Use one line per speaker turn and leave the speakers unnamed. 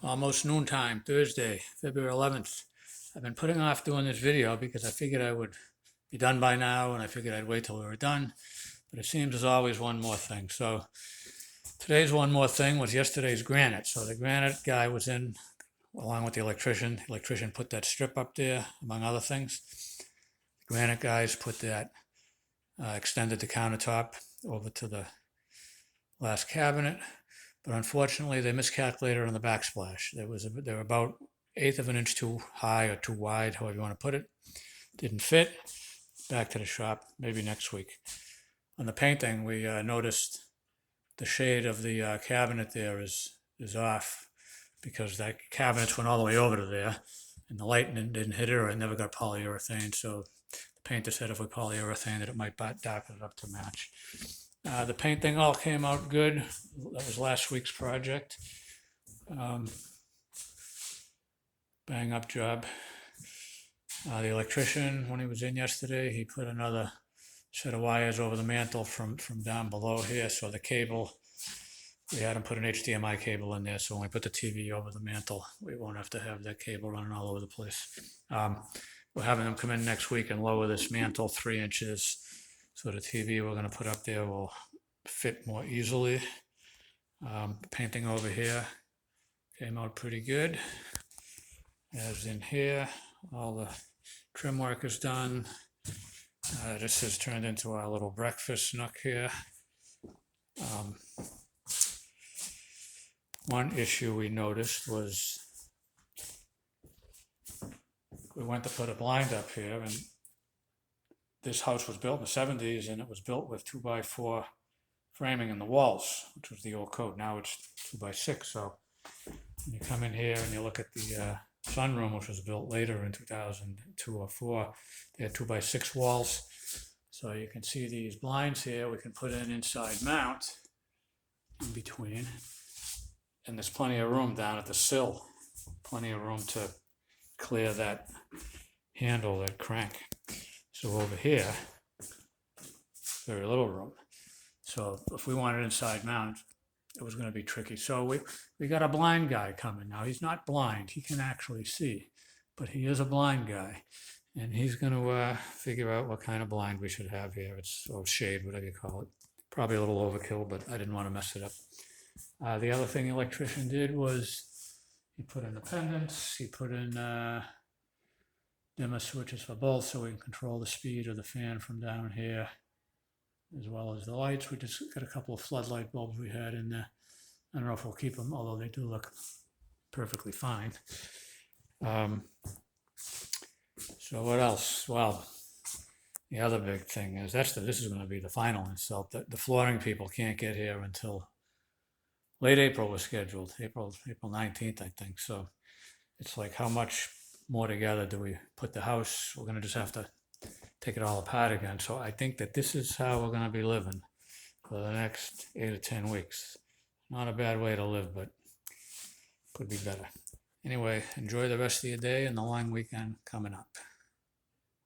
Almost noontime, Thursday, February 11th. I've been putting off doing this video because I figured I would be done by now, and I figured I'd wait till we were done. But it seems there's always one more thing. So today's one more thing was yesterday's granite. So the granite guy was in along with the electrician. The electrician put that strip up there, among other things. The granite guys put that, extended the countertop over to the last cabinet. But unfortunately, they miscalculated on the backsplash. They were about eighth of an inch too high or too wide, however you want to put it. Didn't fit. Back to the shop, maybe next week. On the painting, we noticed the shade of the cabinet there is off because that cabinet went all the way over to there, and the light didn't hit it, or it never got polyurethane. So the painter said if we polyurethane that it might darken it up to match. The painting all came out good. That was last week's project. Bang up job. The electrician, when he was in yesterday, he put another set of wires over the mantle from down below here. So the cable, we had him put an HDMI cable in there. So when we put the TV over the mantle, we won't have to have that cable running all over the place. We're having them come in next week and lower this mantle 3 inches. So the TV we're going to put up there will fit more easily. Painting over here came out pretty good. As in here, all the trim work is done. This has turned into our little breakfast nook here. One issue we noticed was we went to put a blind up here, and this house was built in the 70s, and it was built with 2x4 framing in the walls, which was the old code. Now it's 2x6. So when you come in here and you look at the sunroom, which was built later in 2002 or 4, they had 2x6 walls. So you can see these blinds here. We can put an inside mount in between, and there's plenty of room down at the sill. Plenty of room to clear that handle, that crank. So over here, very little room. So if we wanted inside mount, it was going to be tricky. So we got a blind guy coming now. He's not blind. He can actually see, but he is a blind guy. And he's going to figure out what kind of blind we should have here. It's shade, whatever you call it. Probably a little overkill, but I didn't want to mess it up. The other thing the electrician did was he put in the pendants. He put in dimmer switches for both, so we can control the speed of the fan from down here, as well as the lights. We just got a couple of floodlight bulbs we had in there. I don't know if we'll keep them, although they do look perfectly fine. So what else? Well, the other big thing is this is going to be the final insult. The flooring people can't get here until late April was scheduled, April 19th, I think. So it's like, how much more together do we put the house? We're going to just have to take it all apart again. So I think that this is how we're going to be living for the next 8 or 10 weeks. Not a bad way to live, but could be better. Anyway, enjoy the rest of your day and the long weekend coming up.